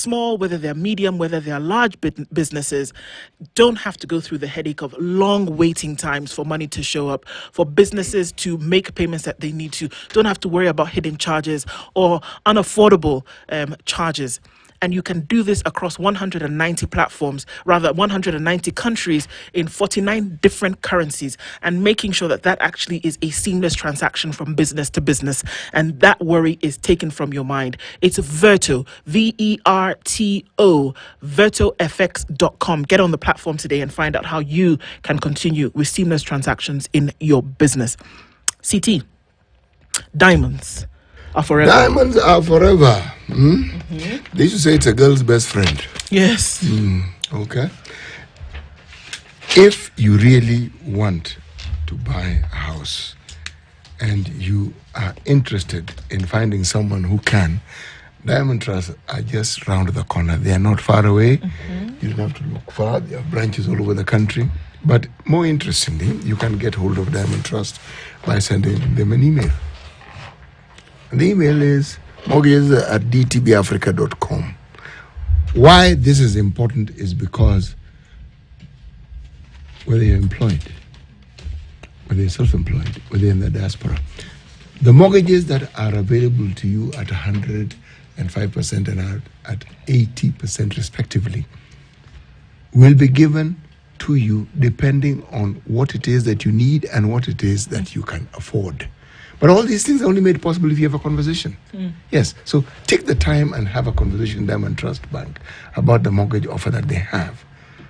small, whether they're medium, whether they're large businesses, don't have to go through the headache of long waiting times for money to show up, for businesses to make payments that they need to. Don't have to worry about hidden charges or unaffordable charges. And you can do this across 190 platforms, rather 190 countries in 49 different currencies, and making sure that that actually is a seamless transaction from business to business. And that worry is taken from your mind. It's Verto, VERTO, VertoFX.com. Get on the platform today and find out how you can continue with seamless transactions in your business. CT, diamonds are forever. Diamonds are forever. They used to say it's a girl's best friend. Yes. Okay. If you really want to buy a house and you are interested in finding someone who can, Diamond Trust are just round the corner. They are not far away. You don't have to look far. They have branches all over the country. But more interestingly, you can get hold of Diamond Trust by sending them an email. The email is mortgages@dtbafrica.com. Why this is important is because whether you're employed, whether you're self-employed, whether you're in the diaspora, the mortgages that are available to you at 105% and at 80% respectively will be given to you depending on what it is that you need and what it is that you can afford. But all these things are only made possible if you have a conversation. Yes, so take the time and have a conversation with Diamond Trust Bank about the mortgage offer that they have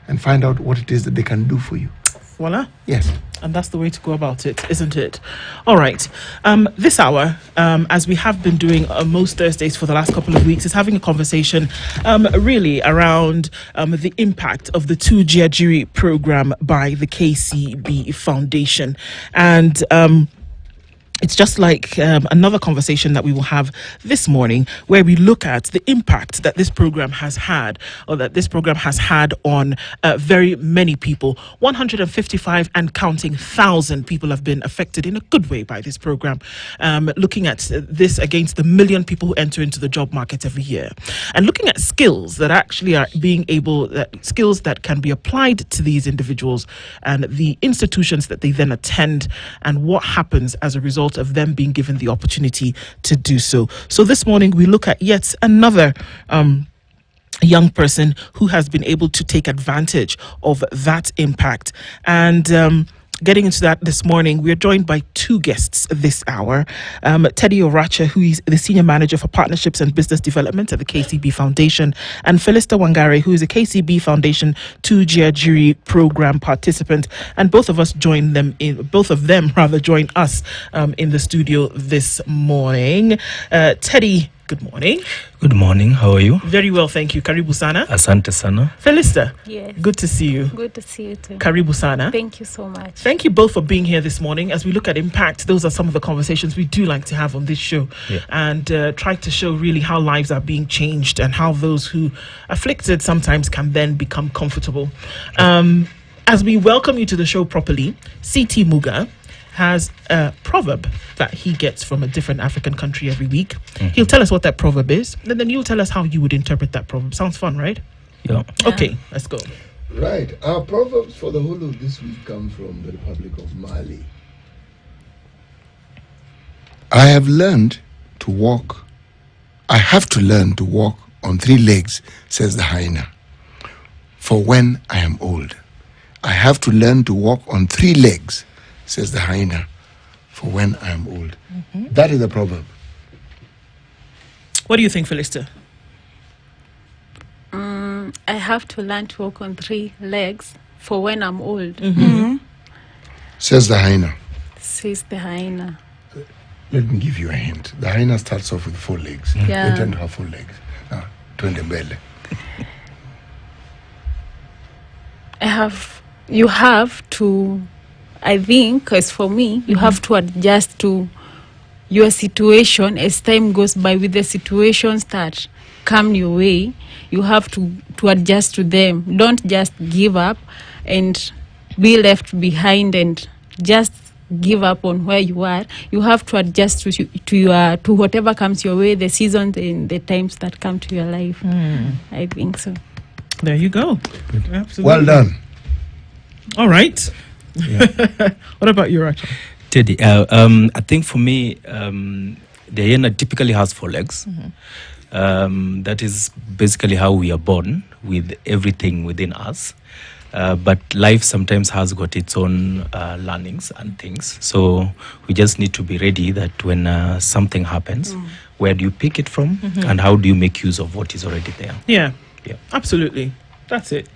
and find out what it is that they can do for you. Voila. Yes. And that's the way to go about it, isn't it? All right. This hour, as we have been doing most Thursdays for the last couple of weeks, is having a conversation really around the impact of the 2jiajiri program by the KCB Foundation. And it's just like another conversation that we will have this morning, where we look at the impact that this program has had, or that this program has had on very many people. 155 and counting thousand people have been affected in a good way by this program. Looking at this against the million people who enter into the job market every year, and looking at skills that actually are skills that can be applied to these individuals and the institutions that they then attend, and what happens as a result of them being given the opportunity to do so. So this morning we look at yet another young person who has been able to take advantage of that impact. And getting into that this morning, we are joined by two guests this hour. Teddy Oracha, who is the Senior Manager for Partnerships and Business Development at the KCB Foundation, and Felista Wangare, who is a KCB Foundation 2jiajiri program participant. And both of them join us in the studio this morning. Teddy, good morning. Good morning. How are you? Very well, thank you. Karibu sana. Asante sana. Felista. Yes. Good to see you. Good to see you too. Karibu sana. Thank you so much. Thank you both for being here this morning. As we look at impact, those are some of the conversations we do like to have on this show, and try to show really how lives are being changed and how those who afflicted sometimes can then become comfortable. As we welcome you to the show properly, CT Muga has a proverb that he gets from a different African country every week. He'll tell us what that proverb is, and then you'll tell us how you would interpret that proverb. Sounds fun, right? Yeah. Okay, let's go. Right. Our proverbs for the whole of this week come from the Republic of Mali. I have to learn to walk on three legs, says the hyena, for when I am old. I have to learn to walk on three legs, says the hyena, for when I am old. That is the proverb. What do you think, Felista? I have to learn to walk on three legs for when I'm old. Says the hyena. Says the hyena. Let me give you a hint. The hyena starts off with 4 legs. Yeah. They tend to have 4 legs. Twende mbele. You have to, I think, as for me, you have to adjust to your situation as time goes by. With the situations that come your way, you have to adjust to them. Don't just give up and be left behind and just give up on where you are. You have to adjust to whatever comes your way, the seasons and the times that come to your life. I think so. There you go. Absolutely. Well done. All right. What about you, Rachel? Teddy, I think for me, the hyena typically has 4 legs. That is basically how we are born, with everything within us. But life sometimes has got its own learnings and things. So we just need to be ready that when something happens, where do you pick it from and how do you make use of what is already there? Yeah, Yeah. absolutely. That's it.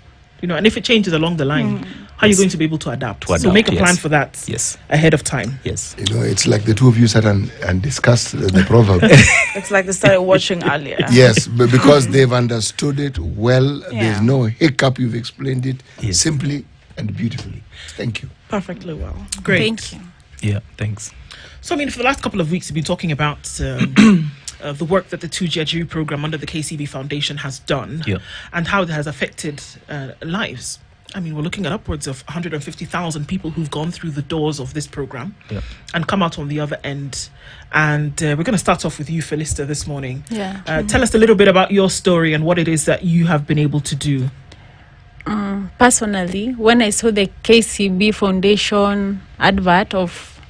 And if it changes along the line, how are you going to be able to adapt? So make a plan for that ahead of time. Yes. It's like the two of you sat and discussed the proverb. It's like they started watching earlier. Yes, but because they've understood it well, there's no hiccup. You've explained it simply and beautifully. Thank you. Perfectly well. Great. Thank you. Yeah, thanks. So, for the last couple of weeks, we've been talking about the work that the 2jiajiri program under the KCB Foundation has done and how it has affected lives. We're looking at upwards of 150,000 people who've gone through the doors of this program and come out on the other end. And we're going to start off with you, Felista, this morning. Tell us a little bit about your story and what it is that you have been able to do. Personally, when I saw the KCB Foundation advert of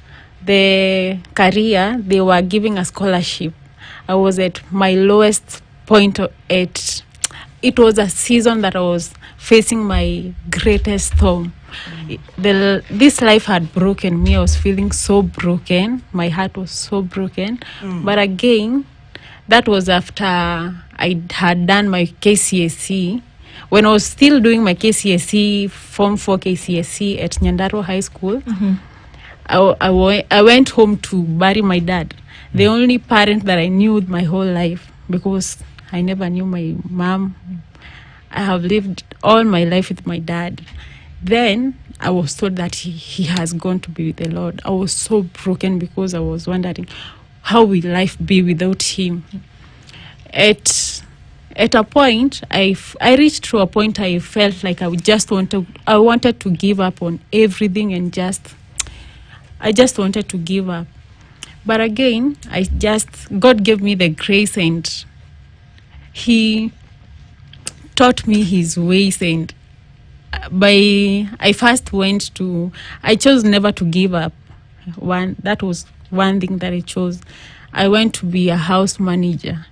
the career, they were giving a scholarship. I was at my lowest point it was a season that I was facing my greatest storm. This life had broken me. I was feeling so broken. My heart was so broken. But again, that was after I had done my KCSE. When I was still doing my KCSE, Form 4 KCSE at Nyandaro High School, I went home to bury my dad. The only parent that I knew my whole life, because I never knew my mom. I have lived all my life with my dad. Then I was told that he has gone to be with the Lord. I was so broken because I was wondering, how will life be without him? At a point, I reached to a point I felt like I wanted to give up on everything and I just wanted to give up. But again, God gave me the grace and he taught me his ways, and I chose never to give up. That was one thing that I chose. I went to be a house manager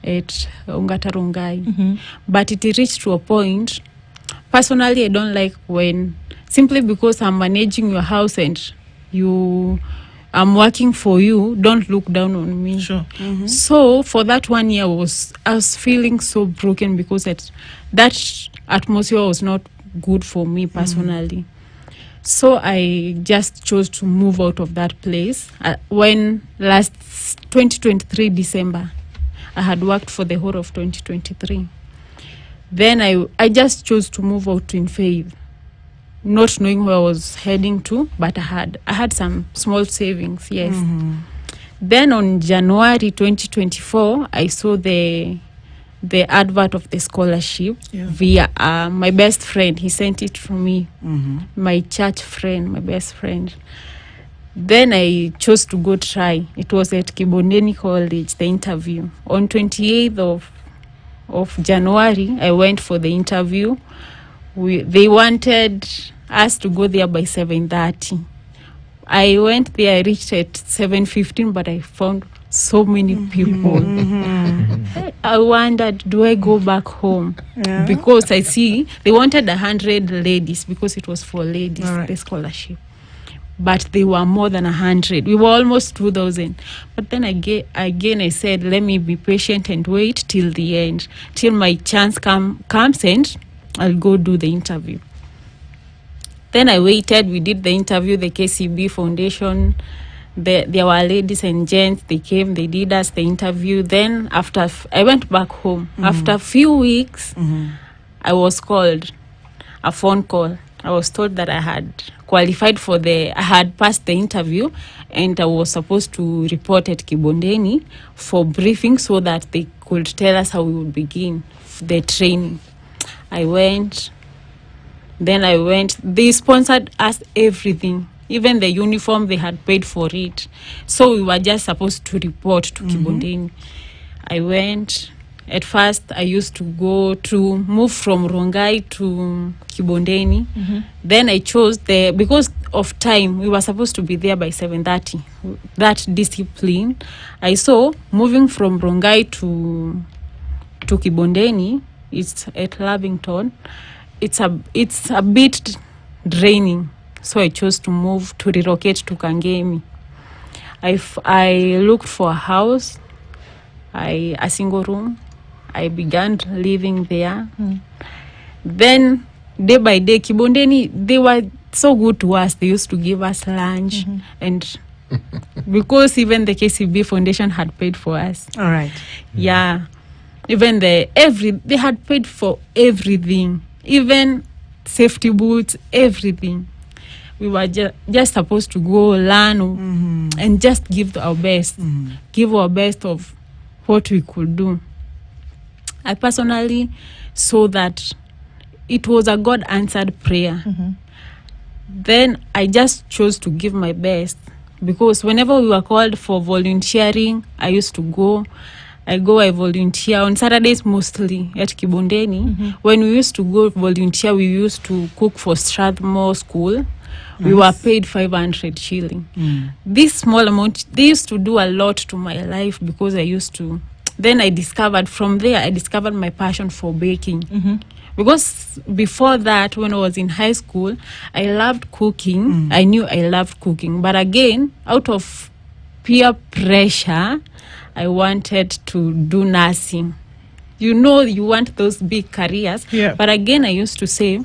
at Ongata. But it reached to a point, personally, I don't like simply because I'm managing your house and I'm working for you, don't look down on me. Sure. So for that 1 year, I was feeling so broken because that atmosphere was not good for me personally. So I just chose to move out of that place. When last 2023 December, I had worked for the whole of 2023. Then I just chose to move out in faith, not knowing where I was heading to, but I had some small savings, yes. Then on January 2024, I saw the advert of the scholarship via my best friend. He sent it for me, my church friend, my best friend. Then I chose to go try. It was at Kibondeni College, the interview. On 28th of January, I went for the interview. They wanted us to go there by 7:30. I went there, I reached at 7:15, but I found so many people. I wondered, do I go back home? Because I see they wanted 100 ladies because it was for ladies, the scholarship. But they were more than 100. We were almost 2,000. But then again, I said, let me be patient and wait till the end, till my chance comes and I'll go do the interview. Then I waited. We did the interview, the KCB Foundation. There were ladies and gents. They came, they did us the interview. Then after I went back home. After a few weeks, I was called, a phone call. I was told that I had qualified I had passed the interview and I was supposed to report at Kibondeni for briefing so that they could tell us how we would begin the training. I went. They sponsored us everything. Even the uniform, they had paid for it. So we were just supposed to report to Kibondeni. I went. At first, I used to move from Rongai to Kibondeni. Then I chose because of time, we were supposed to be there by 7:30. That discipline, I saw moving from Rongai to Kibondeni, it's at Lavington. It's a bit draining. So I chose to relocate to Kangemi. I looked for a house, a single room. I began living there. Then, day by day, Kibondeni, they were so good to us. They used to give us lunch. And because even the KCB Foundation had paid for us. All right. Yeah. Even they had paid for everything. Even safety boots, everything. We were just supposed to go learn and just give our best. Give our best of what we could do. I personally saw that it was a God-answered prayer. Then I just chose to give my best, because whenever we were called for volunteering, I used to go. I volunteer on Saturdays mostly at Kibondeni. When we used to go volunteer, we used to cook for Strathmore School. We were paid 500 shilling. This small amount, they used to do a lot to my life, because I used to. Then I discovered my passion for baking. Because before that, when I was in high school, I loved cooking. I knew I loved cooking. But again, out of peer pressure, I wanted to do nursing. You want those big careers. Yeah. But again, I used to say,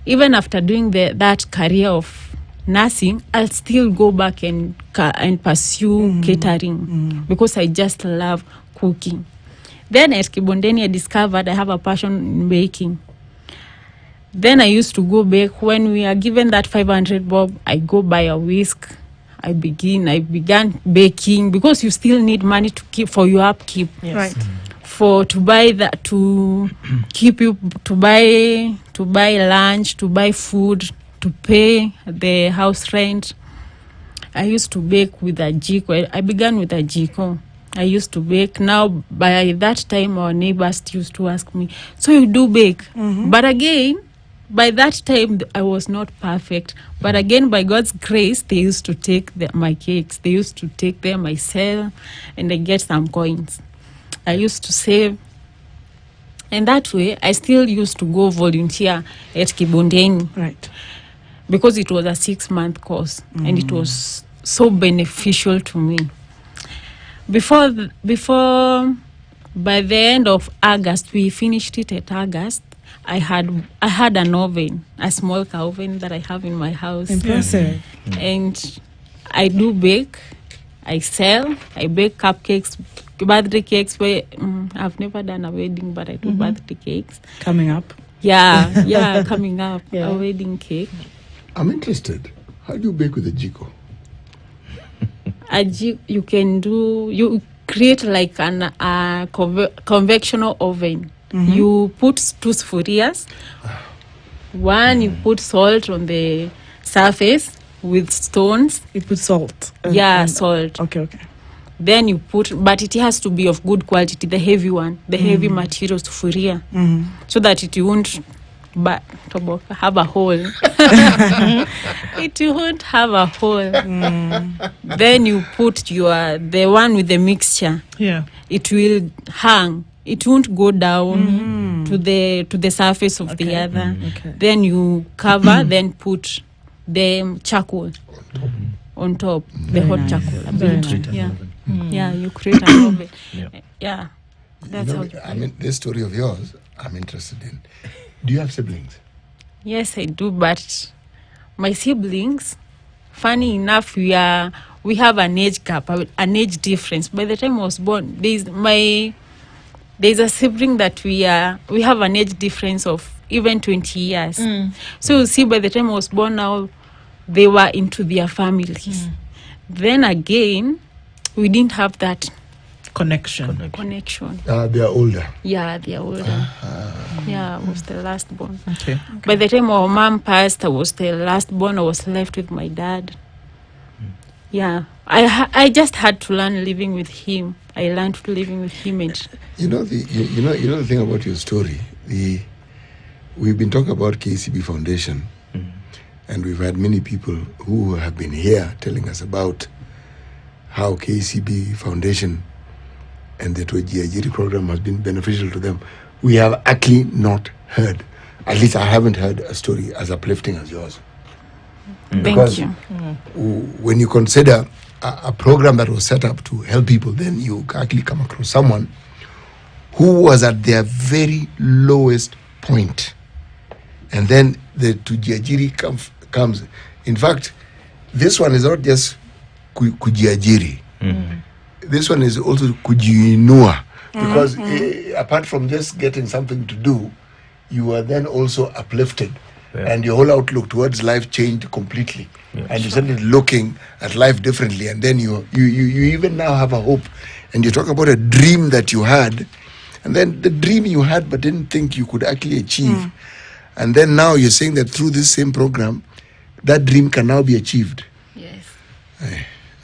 even after doing that career of nursing, I'll still go back and pursue catering, because I just love cooking. Then at Kibondeni, I discovered I have a passion in baking. Then I used to go bake. When we are given that 500 bob, I go buy a whisk. I began baking, because you still need money to keep for your upkeep. Yes. Right. To buy that, to keep you, to buy lunch, to buy food, to pay the house rent. I used to bake with a jiko. I began with a jiko. I used to bake. Now, by that time, our neighbors used to ask me, "So you do bake?" But again, by that time, I was not perfect. But again, by God's grace, they used to take my cakes. They used to take them, I sell, and I get some coins. I used to save. And that way, I still used to go volunteer at Kibondeni. Right. Because it was a 6-month course, and it was so beneficial to me. Before, by the end of August, we finished it at August. I had an oven, a small oven that I have in my house. Impressive. And I do bake. I sell. I bake cupcakes, birthday cakes. I've never done a wedding, but I do birthday cakes. Coming up. Yeah, coming up. Yeah. A wedding cake. I'm interested. How do you bake with a jiko? You create like a convectional oven. You put 2 sufurias. One, you put salt on the surface with stones. You put salt. Salt. Okay. Then you but it has to be of good quality, the heavy one, the heavy material sufuria, so that it won't have a hole. It won't have a hole. Then you put the one with the mixture. Yeah. It will hang. It won't go down to the surface of the other. Okay. Then you cover. Then put the charcoal on top. The hot nice. charcoal. Very nice. Yeah, you create an oven. Yeah, that's how. I mean, this story of yours, I'm interested in. Do you have siblings? Yes, I do, but my siblings, funny enough, we have an age gap, an age difference. By the time I was born, there's a sibling that we have an age difference of even 20 years. So you see, by the time I was born, now they were into their families. Then again, we didn't have that Connection. connection. They are older. Yeah, they are older. Yeah, I was the last born. Okay. By the time our mom passed, I was the last born. I was left with my dad. Yeah, I just had to learn living with him. I learned living with him, and You know the thing about your story. We've been talking about KCB Foundation, and we've had many people who have been here telling us about how KCB Foundation and the 2jiajiri program has been beneficial to them. We have actually not heard, at least I haven't heard a story as uplifting as yours. thank Because you. when you consider a program that was set up to help people, then you actually come across someone who was at their very lowest point. And then the 2jiajiri comes. In fact, this one is not just kujiajiri. This one is also kujiinua. Because apart from just getting something to do, you are then also uplifted. Yeah. And your whole outlook towards life changed completely. Yeah, and you started looking at life differently. And then you even now have a hope. And you talk about a dream that you had. And then the dream you had but didn't think you could actually achieve. And then now you're saying that through this same program, that dream can now be achieved. Yes.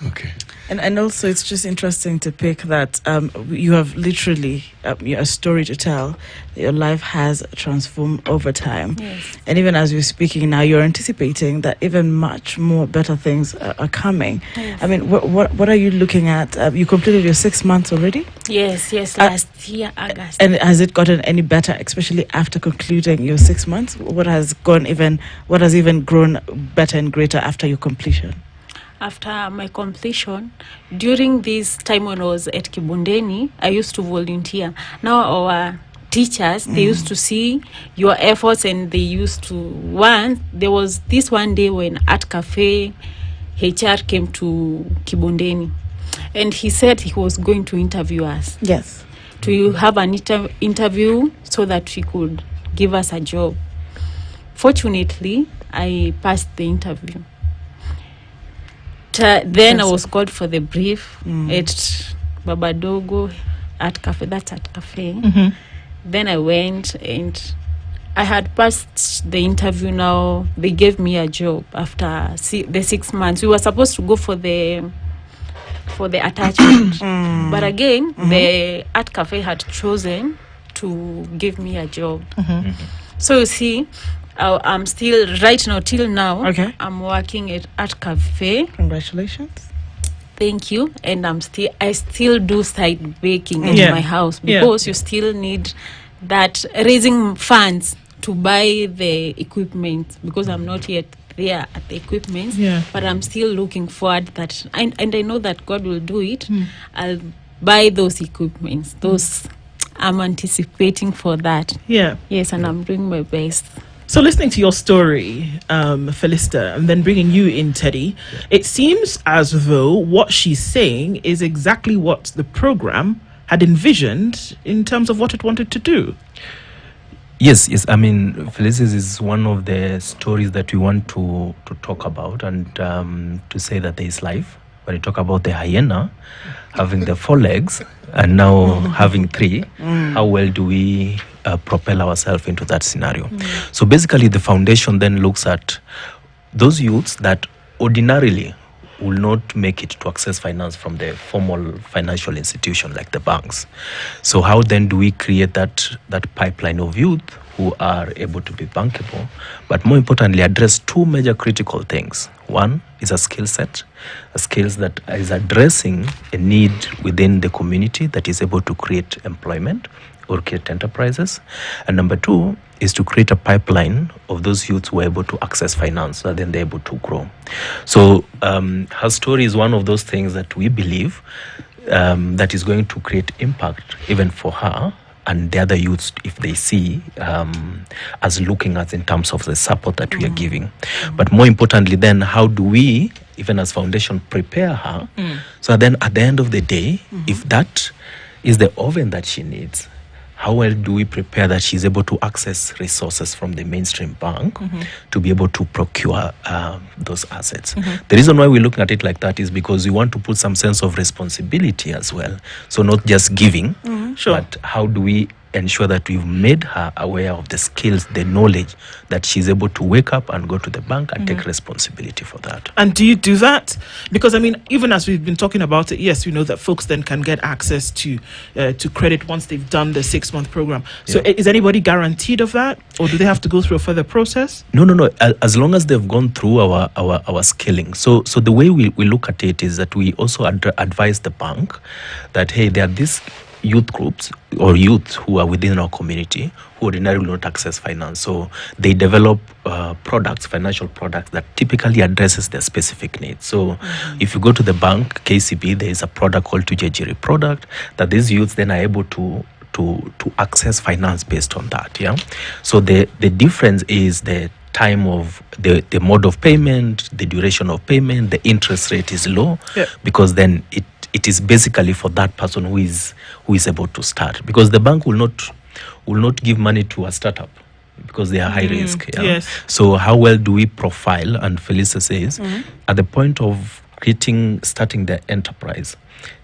Okay. And also, it's just interesting to pick that you have literally a story to tell. Your life has transformed over time. Yes. And even as we're speaking now, you're anticipating that even much more better things are coming. Yes. I mean, what are you looking at? You completed your 6 months already? Yes, last year, August. And has it gotten any better, especially after concluding your 6 months? What has even grown better and greater after your completion? After my completion, during this time when I was at Kibundeni, I used to volunteer. Now our teachers, they used to see your efforts, and they used to there was this one day when at Cafe HR came to Kibundeni, and he said he was going to interview us. Yes. To have an interview so that he could give us a job. Fortunately, I passed the interview. Then I was called for the brief at Baba Dogo at Cafe. That's at Cafe. Then I went, and I had passed the interview. Now they gave me a job after the 6 months. We were supposed to go for the attachment, but again, the Art Cafe had chosen to give me a job. So you see, I'm still right now till now. Okay. I'm working at Art Cafe. Congratulations. Thank you. And I still do side baking in Yeah. my house, Yeah. because you still need that raising funds to buy the equipment, because I'm not yet there at the equipment. Yeah. But I'm still looking forward that, and I know that God will do it. I'll buy those equipments. I'm anticipating for that. Yeah. Yes, and I'm doing my best. So listening to your story, Felista, and then bringing you in, Teddy, it seems as though what she's saying is exactly what the program had envisioned in terms of what it wanted to do. Yes. I mean, Felicis is one of the stories that we want to talk about, and to say that there is life. When you talk about the hyena having the 4 legs and now having 3, how well do we propel ourselves into that scenario? So basically, the foundation then looks at those youths that ordinarily will not make it to access finance from the formal financial institution like the banks. So how then do we create that pipeline of youth who are able to be bankable, but more importantly address 2 major critical things. One is a skill set, a skills that is addressing a need within the community that is able to create employment or create enterprises. And number 2 is to create a pipeline of those youths who are able to access finance, so that then they're able to grow. So her story is one of those things that we believe that is going to create impact even for her and the other youths, if they see as looking at in terms of the support that we are giving. But more importantly then, how do we, even as foundation, prepare her so then at the end of the day, if that is the oven that she needs, how well do we prepare that she's able to access resources from the mainstream bank to be able to procure those assets? The reason why we're looking at it like that is because we want to put some sense of responsibility as well. So not just giving, Sure. but how do we ensure that we've made her aware of the skills, the knowledge that she's able to wake up and go to the bank and take responsibility for that. And do you do that? Because I mean, even as we've been talking about it, yes, we know that folks then can get access to credit once they've done the 6-month program. So is anybody guaranteed of that, or do they have to go through a further process? No. As long as they've gone through our scaling. So the way we look at it is that we also advise the bank that, hey, there are these youth groups or youth who are within our community who ordinarily will not access finance. So they develop products, financial products that typically addresses their specific needs. So if you go to the bank, KCB, there is a product called 2jiajiri product that these youths then are able to access finance based on that. Yeah. So the difference is the time of the mode of payment, the duration of payment, the interest rate is low, because then it is basically for that person who is able to start, because the bank will not give money to a startup because they are high risk. Yeah? Yes. So how well do we profile? And Felisa says at the point of starting their enterprise,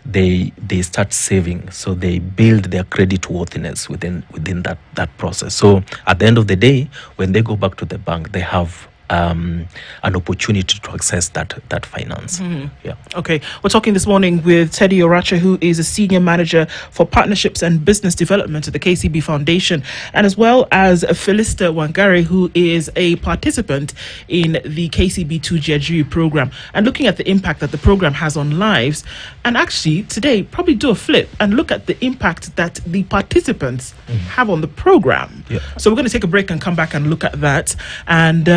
they start saving, so they build their credit worthiness within that process. So at the end of the day, when they go back to the bank, they have an opportunity to access that finance. Yeah. Okay, we're talking this morning with Teddy Oracha, who is a senior manager for partnerships and business development at the KCB Foundation, and as well as Felista Wangari, who is a participant in the KCB 2jiajiri program, and looking at the impact that the program has on lives. And actually today, probably do a flip and look at the impact that the participants have on the program. Yeah. So we're going to take a break and come back and look at that. And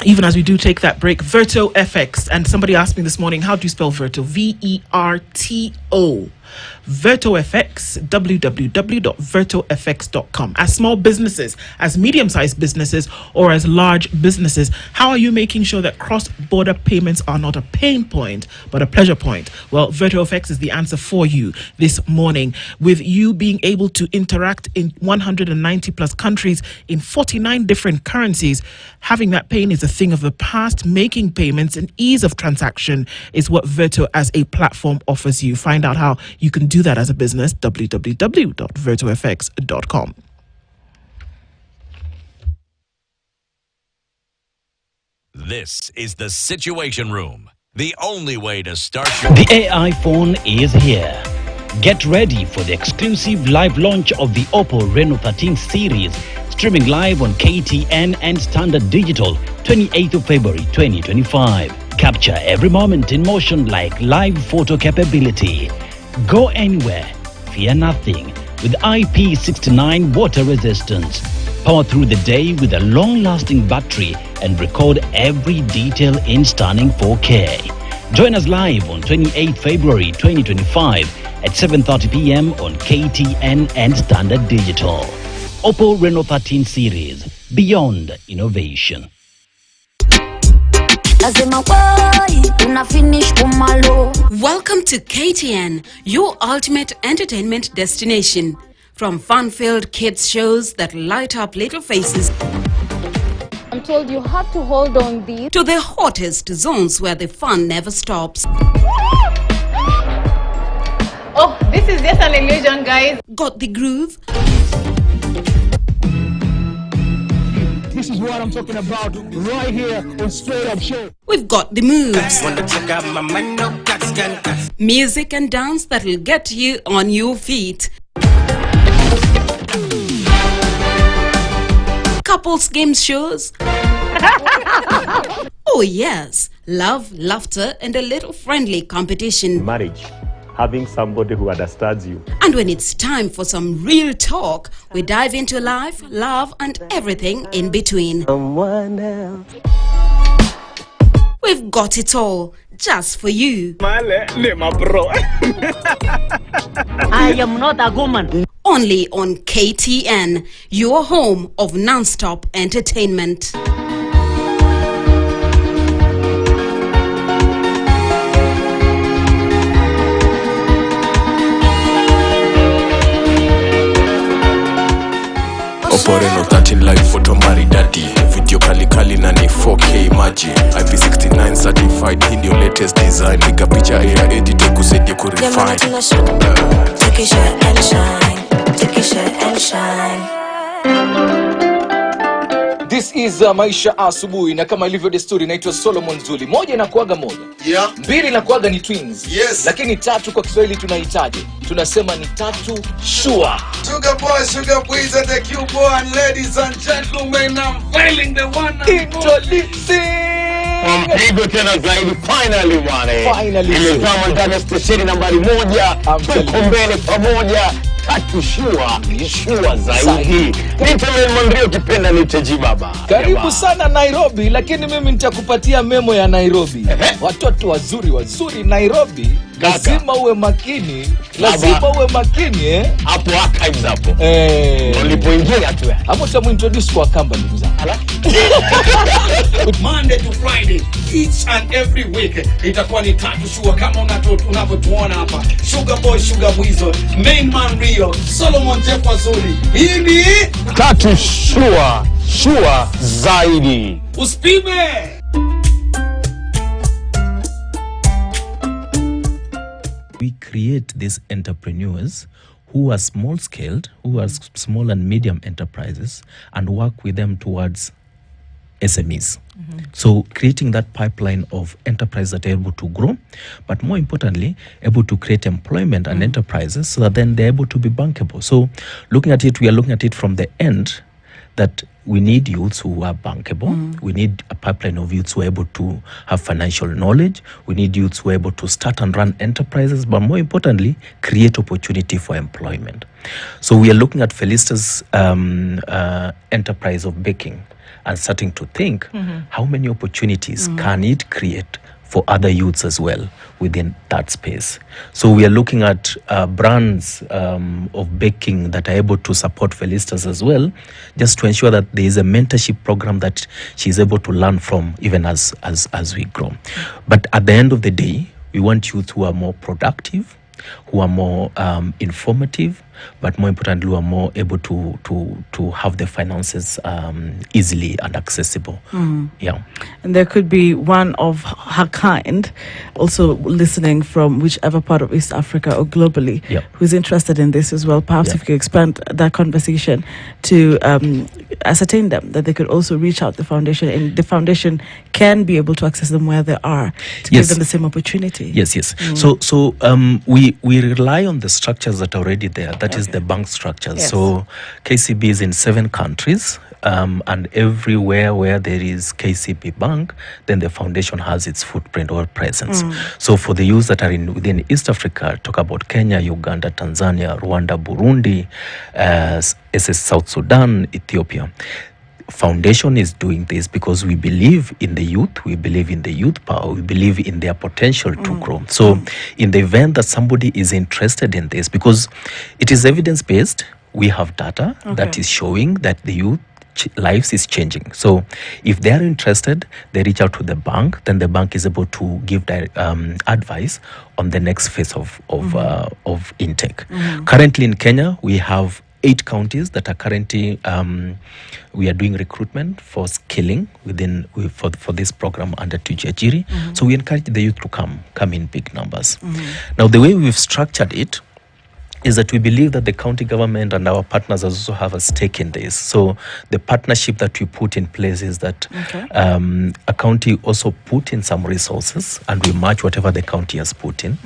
even as we do take that break, Verto FX. And somebody asked me this morning, how do you spell Verto? VERTO. Verto FX, www.vertofx.com. As small businesses, as medium-sized businesses, or as large businesses, how are you making sure that cross-border payments are not a pain point, but a pleasure point? Well, Verto FX is the answer for you this morning. With you being able to interact in 190 plus countries in 49 different currencies, having that pain is a thing of the past. Making payments and ease of transaction is what Verto as a platform offers you. Find out how you can do that as a business, www.vertofx.com. This is the Situation Room, the only way to start your... The AI phone is here. Get ready for the exclusive live launch of the Oppo Reno 13 series, streaming live on KTN and Standard Digital, 28th of February 2025. Capture every moment in motion like live photo capability. Go anywhere, fear nothing, with IP69 water resistance. Power through the day with a long-lasting battery and record every detail in stunning 4K. Join us live on 28th February 2025 at 7:30 p.m. on KTN and Standard Digital. Oppo Reno 13 series, beyond innovation. Welcome to KTN, your ultimate entertainment destination. From fun-filled kids shows that light up little faces, I'm told you have to hold on these, to the hottest zones where the fun never stops. Oh, this is just an illusion, guys. Got the groove? This is what I'm talking about right here on Straight Up Show. We've got the moves. Music and dance that'll get you on your feet. Couples game shows. Oh yes, love, laughter and a little friendly competition. Marriage. Having somebody who understands you. And when it's time for some real talk, we dive into life, love, and everything in between. Someone else. We've got it all just for you. My bro. I am not a woman. Only on KTN, your home of non-stop entertainment. Reno 13 live photo maridadi, video kali na ni 4K imagine, IP69 certified, hii ndio latest design, piga picha AI editor kusaidia kurefine. Tukishare and shine. This is Maisha Asubuhi, na kama ilivyo desturi naitwa Solomon Zuli. Moja inakuaga moja. Yeah. Mbili inakuaga ni twins. Yes. Lakini tatu kwa Kiswahili tunahitaji. Tunasema ni tatu sure. Sugar boys and the Q boy, and ladies and gentlemen, I'm failing the one. Introducing. Mpigo tena zaidi finally bwana. Finally. Nimezama ndani ya stesheni nambari 1. Tuko mbele pamoja. Tatu shua zaidi. Nitemeni Mandrio kipenda niteji baba. Karibu sana Nairobi, lakini mimi nitakupatia memo ya Nairobi. Watoto wazuri Nairobi. Lazima uwe makini. Hapo archives hapo. Ulipoingia tu. Hapo tutamuintroduce kwa kamba ndugu zangu. Monday to Friday, each and every week itakuwa ni tatu shua kama unavyotuona hapa. Sugar boy, sugar mwizo, main man Rio, Solomon Jefferson. Hii ni tatu shua zaidi. Usipime. We create these entrepreneurs who are small-scaled, who are small and medium enterprises, and work with them towards SMEs. So creating that pipeline of enterprises that are able to grow, but more importantly, able to create employment and enterprises so that then they're able to be bankable. So looking at it, we are looking at it from the end that we need youths who are bankable. We need a pipeline of youths who are able to have financial knowledge. We need youths who are able to start and run enterprises, but more importantly, create opportunity for employment. So we are looking at Felicitas' enterprise of baking and starting to think how many opportunities can it create for other youths as well within that space. So we are looking at brands of baking that are able to support Felicitas as well, just to ensure that there is a mentorship program that she is able to learn from even as we grow. But at the end of the day, we want youth who are more productive, who are more informative, but more importantly, who are more able to have the finances easily and accessible. Yeah. And there could be one of her kind also listening from whichever part of East Africa or globally who's interested in this as well. Perhaps if you could expand that conversation to ascertain them, that they could also reach out to the foundation, and the foundation can be able to access them where they are to give them the same opportunity. Yes. So we rely on the structures that are already there. That is the bank structures. So KCB is in 7 countries, and everywhere where there is KCB Bank, then the foundation has its footprint or presence. So for the youths that are within East Africa, talk about Kenya, Uganda, Tanzania, Rwanda, Burundi, South Sudan, Ethiopia. Foundation is doing this because we believe in the youth, we believe in the youth power, we believe in their potential to grow. So in the event that somebody is interested in this, because it is evidence-based, we have data that is showing that the youth lives is changing. So if they are interested, they reach out to the bank, then the bank is able to give advice on the next phase of intake. Currently in Kenya, we have 8 counties that are currently we are doing recruitment for skilling for this program under 2jiajiri. So we encourage the youth to come in big numbers. Now the way we've structured it is that we believe that the county government and our partners also have a stake in this. So the partnership that we put in place is that a county also put in some resources and we match whatever the county has put in.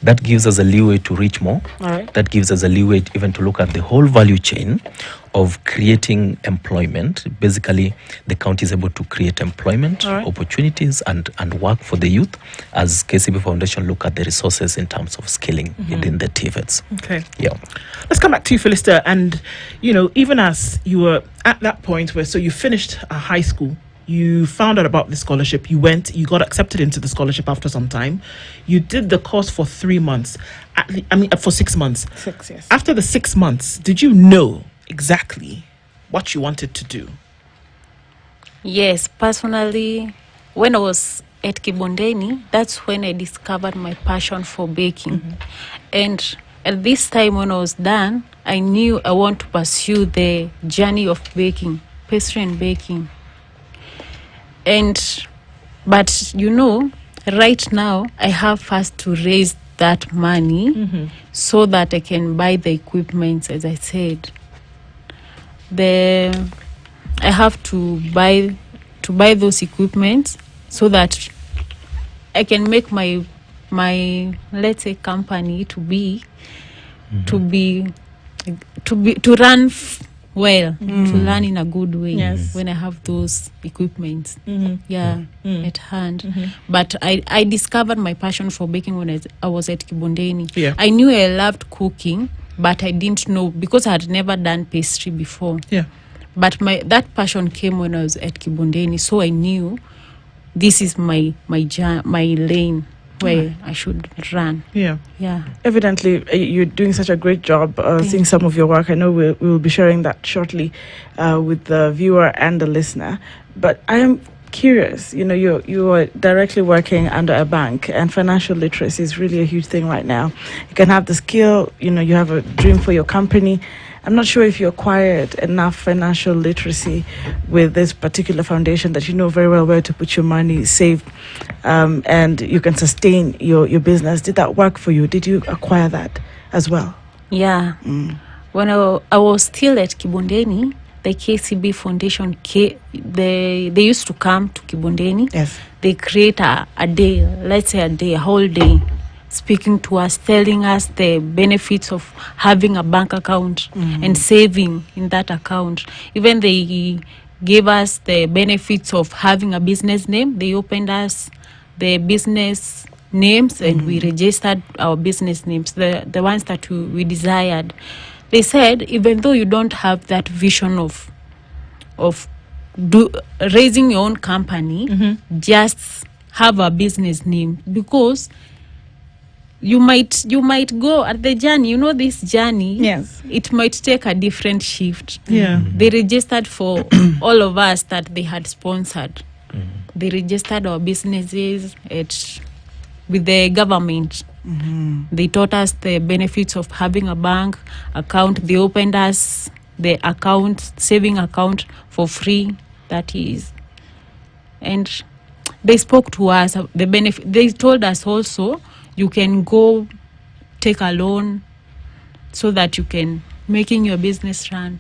That gives us a leeway to reach more. That gives us a leeway even to look at the whole value chain of creating employment. Basically, the county is able to create employment opportunities and work for the youth as KCB Foundation look at the resources in terms of skilling within the TVETs. Okay. Yeah. Let's come back to you, Felista. And, even as you were at that point where, so you finished high school, you found out about the scholarship, you got accepted into the scholarship after some time. You did the course for 3 months. For 6 months. 6, yes. After the 6 months, did you know exactly what you wanted to do? Yes, personally, when I was at Kibondeni, that's when I discovered my passion for baking. And at this time when I was done, I knew I want to pursue the journey of baking, pastry and baking. But right now, I have first to raise that money so that I can buy the equipment. As I said, I have to buy those equipment so that I can make my let's say company to run well, to run in a good way when I have those equipment at hand. But I discovered my passion for baking when I was at Kibondeni. I knew I loved cooking, but I didn't know because I had never done pastry before. But that passion came when I was at Kibondeni, so I knew this is my lane where I should run. Evidently, you're doing such a great job seeing some of your work. I know we will be sharing that shortly with the viewer and the listener. But I am curious, you are directly working under a bank, and financial literacy is really a huge thing right now. You can have the skill, you have a dream for your company. I'm not sure if you acquired enough financial literacy with this particular foundation that you know very well where to put your money saved, and you can sustain your business. Did that work for you? Did you acquire that as well? Yeah. When I was still at Kibondeni, the KCB Foundation, they used to come to Kibondeni. Yes. They create a day, let's say a whole day, speaking to us, telling us the benefits of having a bank account and saving in that account. Even they gave us the benefits of having a business name. They opened us the business names and we registered our business names, the ones that we desired. They said, even though you don't have that vision of raising your own company, just have a business name, because you might go at the journey, this journey, it might take a different shift. They registered for all of us that they had sponsored. They registered our businesses with the government. They taught us the benefits of having a bank account. They opened us the saving account for free, that is. And they spoke to us the benefit. They told us also, you can go take a loan so that you can making your business run.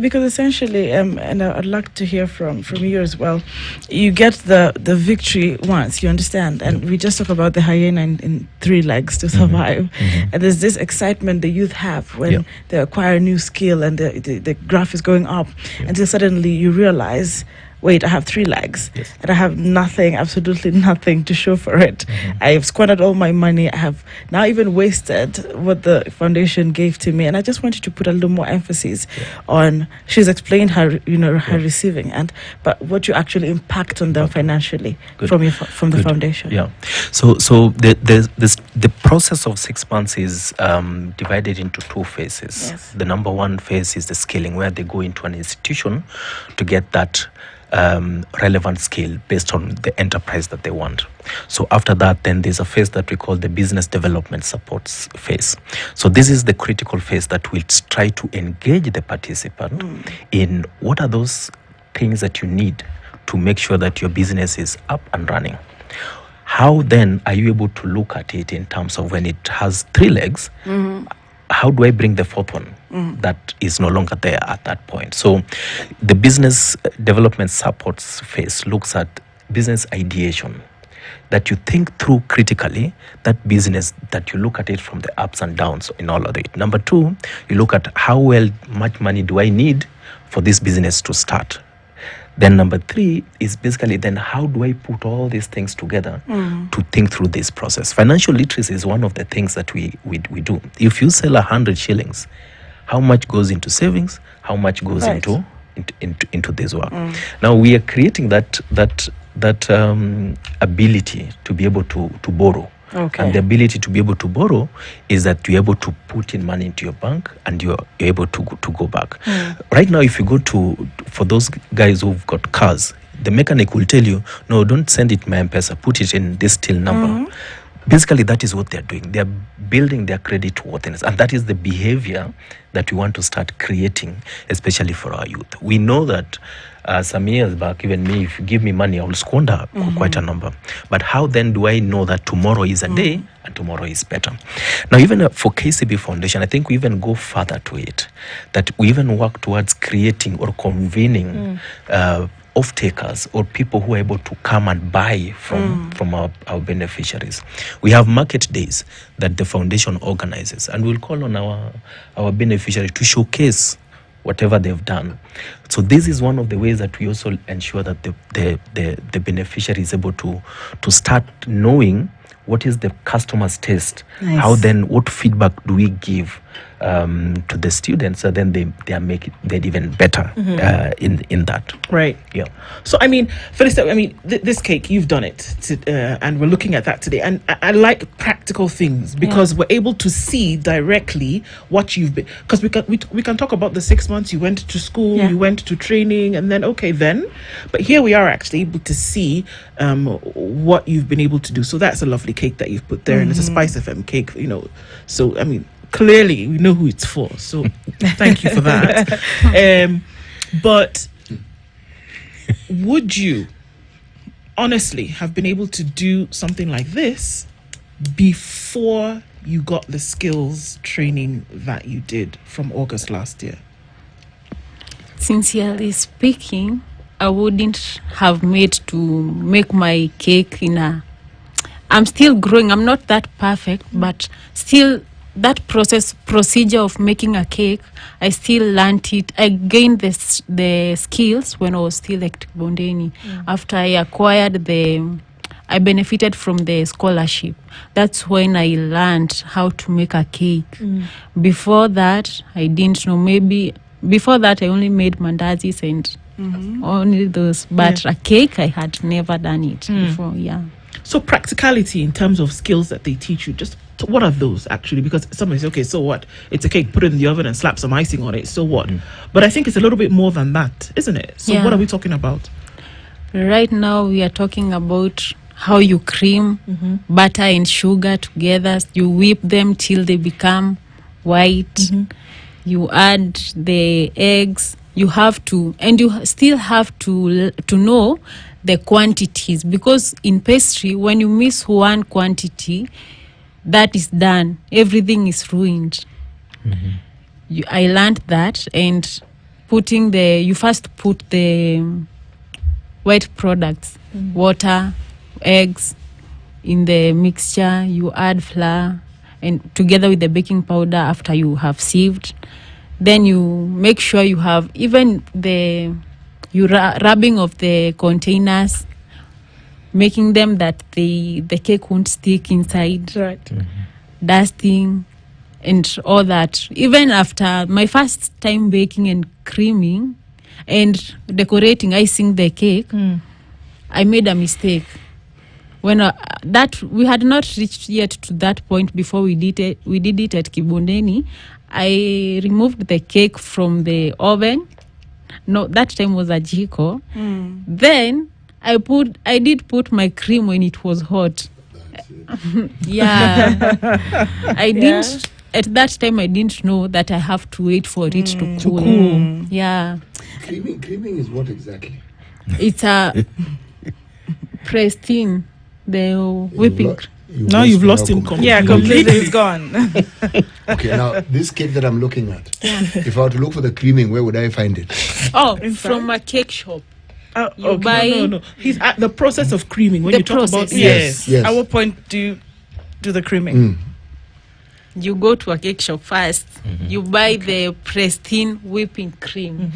Because essentially, and I'd like to hear from you as well, you get the victory once, you understand, and we just talk about the hyena in 3 legs to survive, and there's this excitement the youth have when they acquire a new skill and the graph is going up, until suddenly you realize, wait, I have 3 legs and I have nothing, absolutely nothing to show for it. I have squandered all my money. I have now even wasted what the foundation gave to me. And I just wanted to put a little more emphasis on, she's explained her, her receiving, but what you actually impact on them financially from the foundation. So the process of 6 months is divided into 2 phases. The number 1 phase is the scaling, where they go into an institution to get that relevant skill based on the enterprise that they want. So after that, then there's a phase that we call the business development supports phase. So this is the critical phase that will try to engage the participant in what are those things that you need to make sure that your business is up and running. How then are you able to look at it in terms of when it has 3 legs? How do I bring the 4th one that is no longer there at that point? So the business development supports phase looks at business ideation, that you think through critically that business, that you look at it from the ups and downs in all of it. Number 2, you look at how much money do I need for this business to start. Then number 3 is basically then how do I put all these things together to think through this process. Financial literacy is one of the things that we do. If you sell 100 shillings, how much goes into savings? How much goes into this work? Now we are creating that ability to be able to borrow. And the ability to be able to borrow is that you're able to put in money into your bank and you're able to go back. Right now, if you go for those guys who've got cars, the mechanic will tell you, no, don't send it my M-Pesa, put it in this till number. basically that is what they're doing. They're building their credit worthiness, and that is the behavior that we want to start creating, especially for our youth. We know that some years back, even me, if you give me money, I will squander quite a number. But how then do I know that tomorrow is a day and tomorrow is better? Now, even for KCB Foundation, I think we even go further to it, that we even work towards creating or convening off-takers or people who are able to come and buy from our beneficiaries. We have market days that the foundation organizes, and we'll call on our beneficiaries to showcase whatever they've done. So this is one of the ways that we also ensure that the beneficiary is able to start knowing what is the customer's taste. Nice. How then, what feedback do we give to the students, so then they make it even better in that. Right. Yeah. So I mean, Felicita, I mean, this cake, you've done it, and we're looking at that today. And I like practical things because we're able to see directly what you've been. Because we can talk about the 6 months you went to school, you went to training, and then but here we are actually able to see what you've been able to do. So that's a lovely cake that you've put there, and it's a Spice FM cake, you know. So I mean, clearly we know who it's for, so thank you for that. But would you honestly have been able to do something like this before you got the skills training that you did from August last year? Sincerely speaking, I wouldn't have made to make my cake I'm still growing. I'm not that perfect, but still that procedure of making a cake, I still learned it. I gained the skills when I was still at Bondeni. After I acquired I benefited from the scholarship. That's when I learned how to make a cake. Before that, I didn't know. Maybe before that, I only made mandazis and only those. But a cake, I had never done it before. Yeah. So practicality in terms of skills that they teach you, just what are those actually? Because somebody says, okay, so what? It's a cake, put it in the oven and slap some icing on it. So what? But I think it's a little bit more than that, isn't it? So what are we talking about? Right now, we are talking about how you cream butter and sugar together. You whip them till they become white. You add the eggs. You have to, and you still have to know the quantities, because in pastry, when you miss one quantity, that is done. Everything is ruined. I learned that, and you first put the wet products, water, eggs in the mixture. You add flour and together with the baking powder after you have sieved. Then you make sure you have even rubbing of the containers, making them that the cake won't stick inside. Right. Dusting and all that. Even after my first time baking and creaming and decorating, icing the cake, I made a mistake. When we had not reached yet to that point before we did it at Kibondeni. I removed the cake from the oven. No, that time was a jiko. Then I did put my cream when it was hot. Yeah. I didn't at that time. I didn't know that I have to wait for it to cool. Yeah. Creaming is what exactly? It's a pristine, the whipping. Now you've lost him completely. Yeah, completely. It's gone. Okay, now this cake that I'm looking at, if I were to look for the creaming, where would I find it? Oh, from a cake shop. You buy. No. He's at the process of creaming. When you talk about yes. At what point do you do the creaming? You go to a cake shop first. You buy the pristine whipping cream.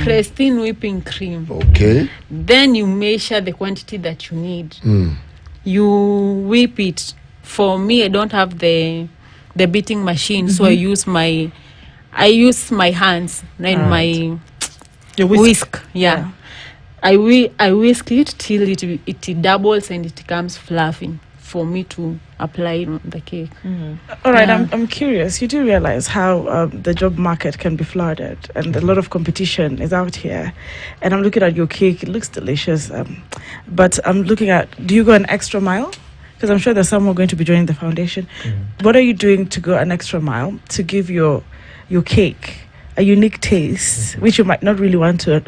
Pristine whipping cream. Okay. Then you measure the quantity that you need. You whip it. For me, I don't have the beating machine, so I use my hands and my whisk. Yeah. I whisk it till it doubles and it becomes fluffy for me to apply it on the cake. All right, I'm curious. You do realize how the job market can be flooded, and a lot of competition is out here. And I'm looking at your cake; it looks delicious. But I'm looking at, do you go an extra mile because I'm sure there's some who are going to be joining the foundation. What are you doing to go an extra mile to give your cake a unique taste, which you might not really want to,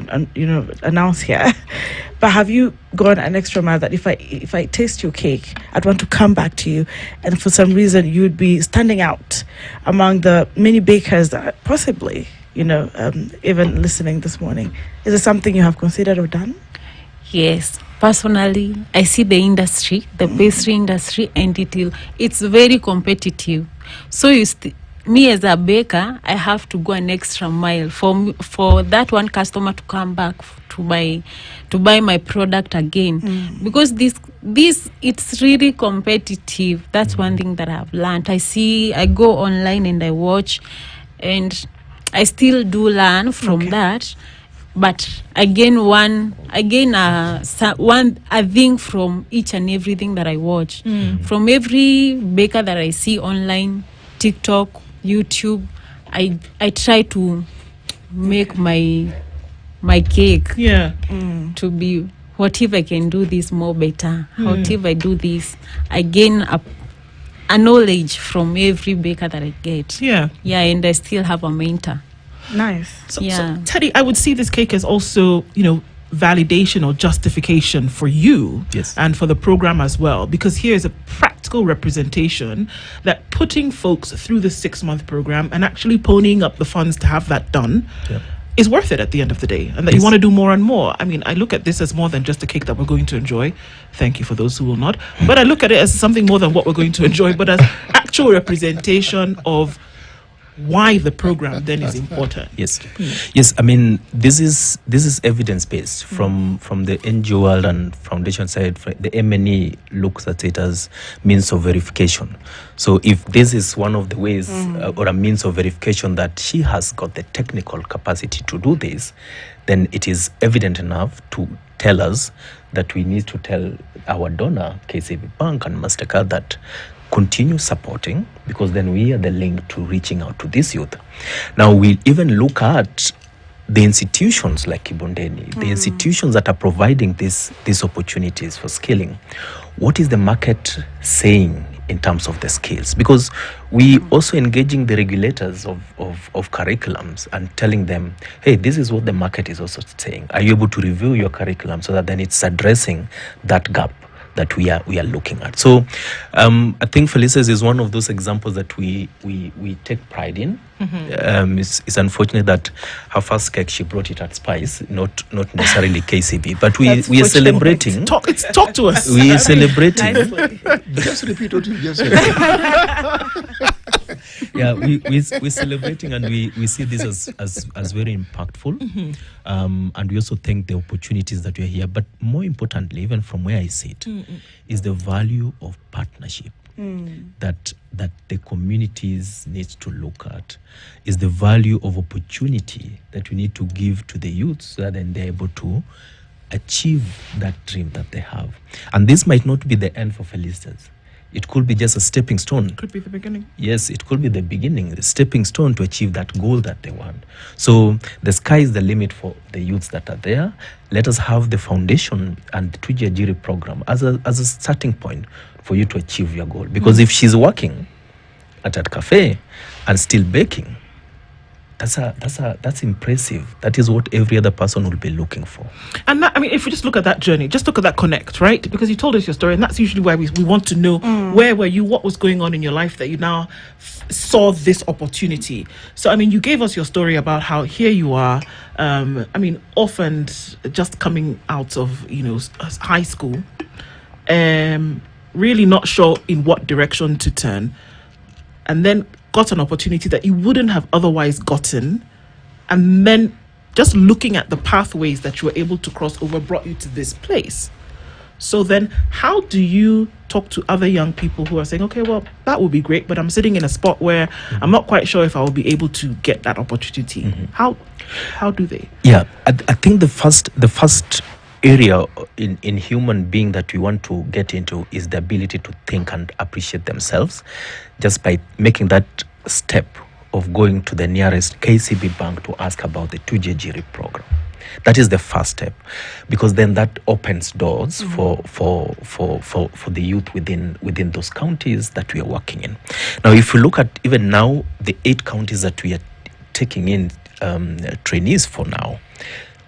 announce here? But have you gone an extra mile that if I taste your cake, I'd want to come back to you, and for some reason you'd be standing out among the many bakers that possibly, even listening this morning? Is it something you have considered or done? Yes. Personally, I see the industry, the pastry industry, and it's very competitive. So me as a baker, I have to go an extra mile for that one customer to come back to buy my product again, because this it's really competitive. That's one thing that I've learned. I go online and I watch, and I still do learn from that. But again, a thing from each and everything that I watch, from every baker that I see online, TikTok, YouTube, I try to make my cake to be, what if I can do this more better? What if I do this? I gain a knowledge from every baker that I get. Yeah, and I still have a mentor. Nice. So, Teddy, I would see this cake as also, validation or justification for you, and for the program as well, because here's a practical representation that putting folks through the 6-month program and actually ponying up the funds to have that done is worth it at the end of the day, and that you want to do more and more. I mean, I look at this as more than just a cake that we're going to enjoy. Thank you for those who will not. But I look at it as something more than what we're going to enjoy, but as actual representation of why the program then is important. Yes. I mean, this is evidence based from the NGO world and foundation side. The MNE looks at it as means of verification. So if this is one of the ways or a means of verification that she has got the technical capacity to do this, then it is evident enough to tell us that we need to tell our donor, KCB Bank and MasterCard, that continue supporting, because then we are the link to reaching out to this youth. Now we even look at the institutions like Kibondeni, the institutions that are providing these opportunities for scaling. What is the market saying in terms of the skills? Because we also engaging the regulators of curriculums and telling them, hey, this is what the market is also saying. Are you able to review your curriculum so that then it's addressing that gap that we are looking at? So I think Felices is one of those examples that we take pride in. It's unfortunate that her first cake, she brought it at Spice, not necessarily KCB, but we are celebrating. Talk to us. We are celebrating. Just repeat what you just said. Yeah, we're celebrating, and we see this as very impactful. And we also think the opportunities that we're here. But more importantly, even from where I sit, is the value of partnership that the communities need to look at, is the value of opportunity that we need to give to the youth so that then they're able to achieve that dream that they have. And this might not be the end for Felicitas. It could be just a stepping stone. Could be the beginning. Yes, it could be the beginning, the stepping stone to achieve that goal that they want. So the sky is the limit for the youths that are there. Let us have the foundation and the 2jiajiri program as a starting point for you to achieve your goal. Because if she's working at a cafe and still baking, that's impressive. That is what every other person will be looking for. And that, I mean, if we just look at that journey, just look at that connect, right? Because you told us your story, and that's usually why we want to know where were you, what was going on in your life that you now saw this opportunity. So, I mean, you gave us your story about how here you are, I mean, orphaned, just coming out of, high school, really not sure in what direction to turn, and then got an opportunity that you wouldn't have otherwise gotten, and then just looking at the pathways that you were able to cross over brought you to this place. So then how do you talk to other young people who are saying, okay, well, that would be great, but I'm sitting in a spot where I'm not quite sure if I will be able to get that opportunity? How do they? Yeah, I think the first area in human being that we want to get into is the ability to think and appreciate themselves, just by making that step of going to the nearest KCB bank to ask about the 2jiajiri program. That is the first step, because then that opens doors for the youth within those counties that we are working in. Now, if you look at even now the 8 counties that we are taking in trainees for now,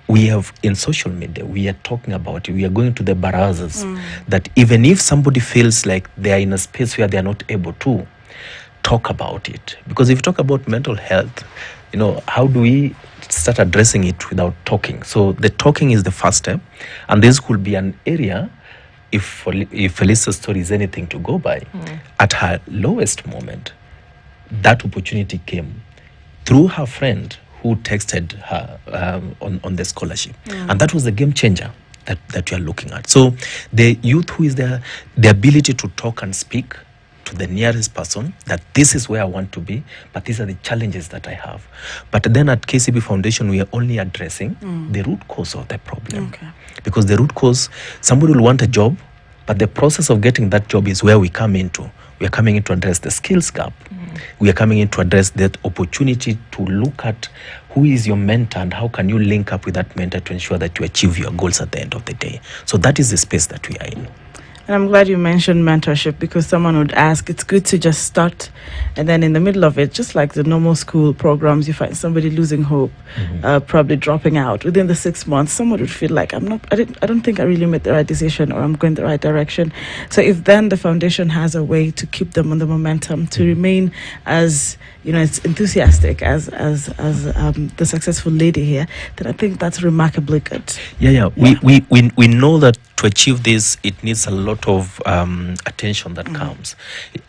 we have in social media, we are talking about it, we are going to the barazas, that even if somebody feels like they are in a space where they are not able to talk about it, because if you talk about mental health, how do we start addressing it without talking? So the talking is the first step, and this could be an area, if Felicia's story is anything to go by, at her lowest moment, that opportunity came through her friend who texted her on the scholarship. And that was the game changer that you are looking at. So the youth who is there, the ability to talk and speak to the nearest person, that this is where I want to be, but these are the challenges that I have. But then at KCB Foundation, we are only addressing the root cause of the problem. Because the root cause, somebody will want a job, but the process of getting that job is where we come into. We are coming in to address the skills gap. We are coming in to address that opportunity to look at who is your mentor and how can you link up with that mentor to ensure that you achieve your goals at the end of the day. So that is the space that we are in. And I'm glad you mentioned mentorship, because someone would ask, it's good to just start, and then in the middle of it, just like the normal school programs, you find somebody losing hope, probably dropping out. Within the 6 months, someone would feel like, I don't think I really made the right decision, or I'm going the right direction. So if then the foundation has a way to keep them on the momentum, to remain as it's enthusiastic as the successful lady here, then I think that's remarkably good. We know that to achieve this, it needs a lot of attention that comes.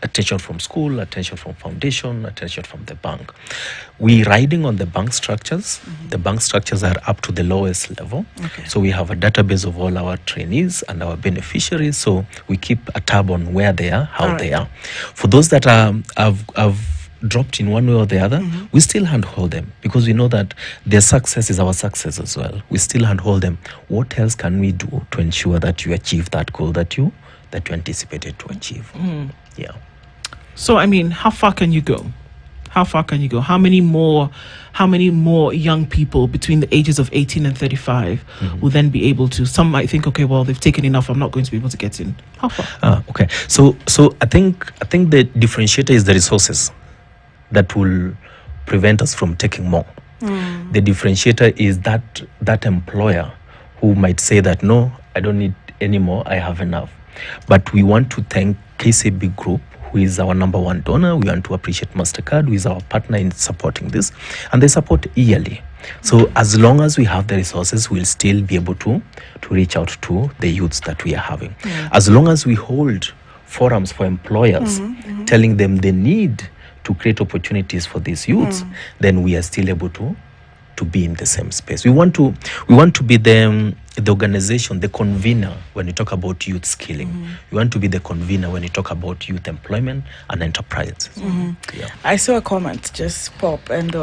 Attention from school, attention from foundation, attention from the bank. We're riding on the bank structures. The bank structures are up to the lowest level. So we have a database of all our trainees and our beneficiaries. So we keep a tab on where they are, how they are. For those that have dropped in one way or the other, we still handhold them, because we know that their success is our success as well. We still handhold them. What else can we do to ensure that you achieve that goal that you anticipated to achieve? So I mean, how far can you go? How far can you go? How many more young people between the ages of 18 and 35 will then be able to? Some might think, okay, well, they've taken enough, I'm not going to be able to get in. How far? Okay. So I think the differentiator is the resources that will prevent us from taking more. The differentiator is that employer who might say that, no, I don't need any more, I have enough. But we want to thank KCB Group, who is our #1 donor. We want to appreciate MasterCard, who is our partner in supporting this. And they support yearly. So as long as we have the resources, we'll still be able to reach out to the youths that we are having. As long as we hold forums for employers, telling them they need to create opportunities for these youths, then we are still able to be in the same space. We want to be the organization, the convener when you talk about youth skilling. We want to be the convener when you talk about youth employment and enterprise. I saw a comment just pop, and